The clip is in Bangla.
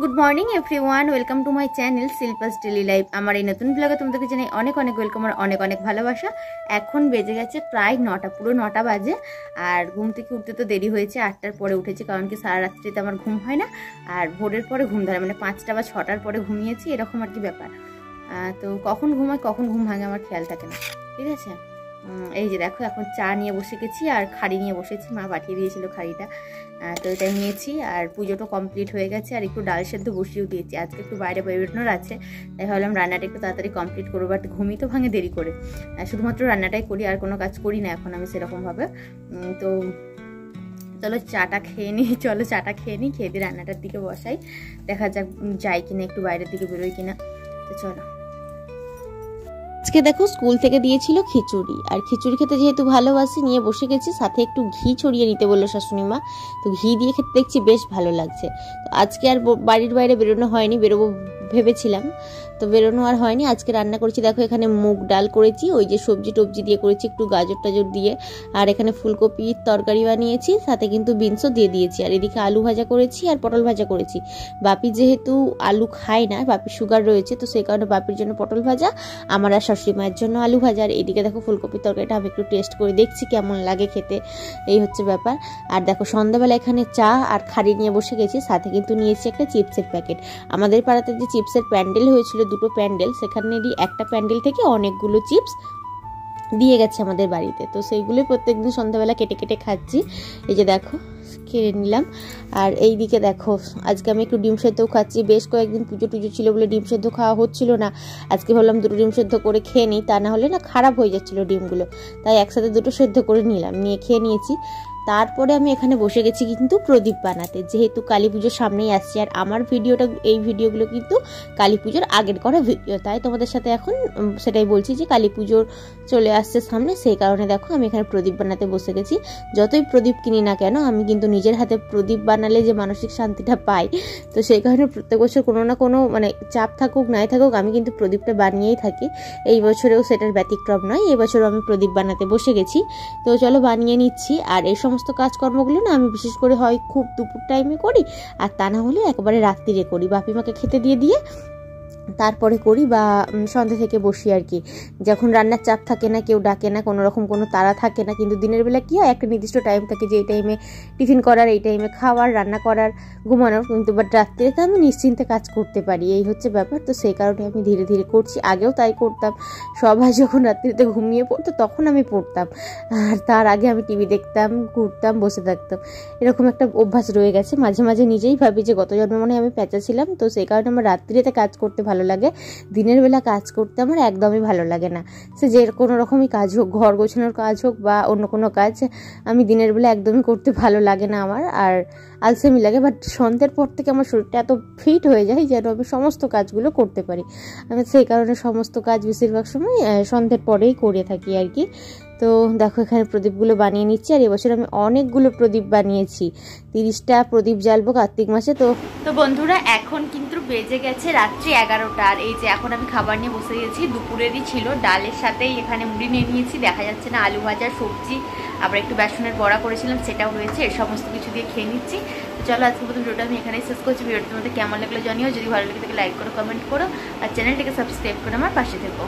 Good morning everyone, welcome to my channel Shilpa's daily life. আমার এই নতুন ব্লগে তোমাদেরকে জানাই অনেক অনেক ওয়েলকাম আর অনেক অনেক ভালোবাসা। এখন বেজে গেছে প্রায় 9টা, পুরো 9টা বাজে। আর ঘুম থেকে উঠতে তো দেরি হয়েছে, 8টার পরে উঠেছি, কারণ কি সারা রাত্রিতে আমার ঘুম হয় না। আর ভোরের পরে ঘুম ধরে, মানে 5টা বা 6টার পরে ঘুমিয়েছি, এরকম আর কি ব্যাপার। তো কখন ঘুমায় কখন ঘুম ভাঙে আমার খেয়াল থাকে না, ঠিক আছে। এই যে দেখো, এখন চা নিয়ে বসে গেছি আর খাড়ি নিয়ে বসেছি, মা পাঠিয়ে দিয়েছিল খাড়িটা, তো এটা নিয়েছি। আর পুজোটা কমপ্লিট হয়ে গেছে, আর একটু ডাল সেদ্ধ বসিয়েও দিয়েছি। আজকে একটু বাইরে বেরোনোর আছে, তাই ভাবলাম রান্নাটা একটু তাড়াতাড়ি কমপ্লিট করবো, বাট ঘুমই তো ভাঙে দেরি করে। শুধুমাত্র রান্নাটাই করি, আর কোনো কাজ করি না এখন আমি সেরকমভাবে। তো চলো চাটা খেয়ে নিই, খেয়ে দিয়ে রান্নাটার দিকে বসাই, দেখা যাক যাই কিনা, একটু বাইরের দিকে বেরোই কিনা। তো চলো। আজকে দেখো স্কুল থেকে দিয়েছিল খিচুড়ি, আর খিচুড়ি খেতে যেহেতু ভালোবাসি নিয়ে বসে গেছি, সাথে একটু ঘি ছড়িয়ে নিতে বললো শাশুড়ি মা। তো ঘি দিয়ে খেতে দেখছি বেশ ভালো লাগছে। তো আজকে আর বাড়ির বাইরে বেরোনো হয়নি, বেরোবো ভেবেছিলাম, তো বেরোনো আর হয়নি। আজকে রান্না করেছি দেখো, এখানে মুগ ডাল করেছি, ওই যে সবজি টবজি দিয়ে করেছি, একটু গাজর টাজর দিয়ে। আর এখানে ফুলকপির তরকারি বানিয়েছি, সাথে কিন্তু বিনসও দিয়ে দিয়েছি। আর এদিকে আলু ভাজা করেছি আর পটল ভাজা করেছি। বাপি যেহেতু আলু খায় না, বাপির সুগার রয়েছে, তো সেই কারণে বাপির জন্য পটল ভাজা, আমার আর শাশুড়ি মায়ের জন্য আলু ভাজা। আর এদিকে দেখো ফুলকপির তরকারিটা আমি একটু টেস্ট করে দেখছি কেমন লাগে খেতে, এই হচ্ছে ব্যাপার। আর দেখো সন্ধ্যাবেলা এখানে চা আর খাড়ি নিয়ে বসে গেছি, সাথে কিন্তু নিয়েছি একটা চিপসের প্যাকেট। আমাদের পাড়াতে যে চিপসের প্যান্ডেল হয়েছিল, দুটো প্যান্ডেল, সেখানেরই একটা প্যান্ডেল থেকে অনেকগুলো চিপস দিয়ে গেছে আমাদের বাড়িতে, তো সেইগুলোই প্রত্যেকদিন সন্ধ্যাবেলা কেটে কেটে খাচ্ছি। এই যে দেখো খেয়ে নিলাম। আর এই দিকে দেখো আজকে আমি একটু ডিম সেদ্ধও খাচ্ছি, বেশ কয়েকদিন পুজো টুজো ছিল বলে ডিম সেদ্ধ খাওয়া হচ্ছিল না। আজকে ভাবলাম দুটো ডিম সেদ্ধ করে খেয়ে নিই, তা না হলে না খারাপ হয়ে যাচ্ছিলো ডিমগুলো, তাই একসাথে দুটো সেদ্ধ করে নিলাম, নিয়ে খেয়ে নিয়েছি। তারপরে আমি এখানে বসে গেছি কিন্তু প্রদীপ বানাতে, যেহেতু কালী পুজোর সামনেই আসছে। আর আমার এই ভিডিওগুলো কিন্তু কালী পুজোর আগের করা ভিডিও, তাই তোমাদের সাথে এখন সেটাই বলছি যে কালী পুজোর চলে আসছে সামনে, সেই কারণে দেখো আমি এখানে প্রদীপ বানাতে বসে গেছি। যতই প্রদীপ কিনি না কেন, আমি কিন্তু নিজের হাতে প্রদীপ বানালে যে মানসিক শান্তিটা পাই, তো সেই কারণে প্রত্যেক বছর কোনো না কোনো মানে চাপ থাকুক নাই থাকুক, আমি কিন্তু প্রদীপটা বানিয়েই থাকি। এই বছরেও সেটার ব্যতিক্রম নয়, এই বছরও আমি প্রদীপ বানাতে বসে গেছি। তো চলো বানিয়ে নিচ্ছি। আর এই সমস্ত কাজকর্মগুলো না আমি বিশেষ করে হয় খুব দুপুর টাইমে করি, আর তা না হলে একেবারে রাত্রিরে করি, বাপিমাকে খেতে দিয়ে তারপরে করি, বা সন্ধ্যা থেকে বসি আর কি। যখন রান্নার চাপ থাকে না, কেউ ডাকে না, কোনো রকম কোনো তাড়া থাকে না। কিন্তু দিনের বেলা কি হয়, একটা নির্দিষ্ট টাইম থাকে যে এই টাইমে টিফিন করার, এই টাইমে খাওয়ার, রান্না করার, ঘুমানোর। কিন্তু বাট রাত্রিতে আমি নিশ্চিন্তে কাজ করতে পারি, এই হচ্ছে ব্যাপার। তো সেই কারণে আমি ধীরে ধীরে করছি, আগেও তাই করতাম। সবাই যখন রাত্রিতে ঘুমিয়ে পড়তো তখন আমি পড়তাম, আর তার আগে আমি টিভি দেখতাম, ঘুরতাম, বসে থাকতাম, এরকম একটা অভ্যাস রয়ে গেছে। মাঝে মাঝে নিজেই ভাবি যে গত জন্মে মনে হয় আমি প্যাঁচা ছিলাম, তো সেই কারণে আমার রাত্রিতে কাজ করতে ভালো লাগে, দিনের বেলা কাজ করতে আমার একদমই ভালো লাগে না। সে যে কোনো রকমই কাজ হোক, ঘর গোছানোর কাজ হোক বা অন্য কোনো কাজ, আমি দিনের বেলা একদমই করতে ভালো লাগে না আমার, আর আলসেমি লাগে। বাট সন্ধ্যের পর থেকে আমার শরীরটা এত ফিট হয়ে যায় যেন আমি সমস্ত কাজগুলো করতে পারি। আমি সেই কারণে সমস্ত কাজ বেশিরভাগ সময় সন্ধ্যের পরেই করে থাকি আর কি। তো দেখো এখানে প্রদীপগুলো বানিয়ে নিচ্ছি, আর এবছর আমি অনেকগুলো প্রদীপ বানিয়েছি, 30টা প্রদীপ জ্বালবো কার্তিক মাসে। তো বন্ধুরা এখন কিন্তু বেজে গেছে রাত্রি 11টা, আর এই যে এখন আমি খাবার নিয়ে বসে গেছি। দুপুরেরই ছিল, ডালের সাথেই এখানে মুড়ি নিয়ে নিয়েছি, দেখা যাচ্ছে না, আলু ভাজা, সবজি, আবার একটু বেসনের বড়া করেছিলাম, সেটাও রয়েছে, এই সমস্ত কিছু দিয়ে খেয়ে নিচ্ছি। তো চলো আজকে প্রথম ভিডিওটা আমি এখানেই শেষ করছি। ভিডিওটা তোমাদের কেমন লাগলো জানিও, যদি ভালো লাগে তাহলে লাইক করো, কমেন্ট করো, আর চ্যানেলটিকে সাবস্ক্রাইব করে আমার পাশে থেকো।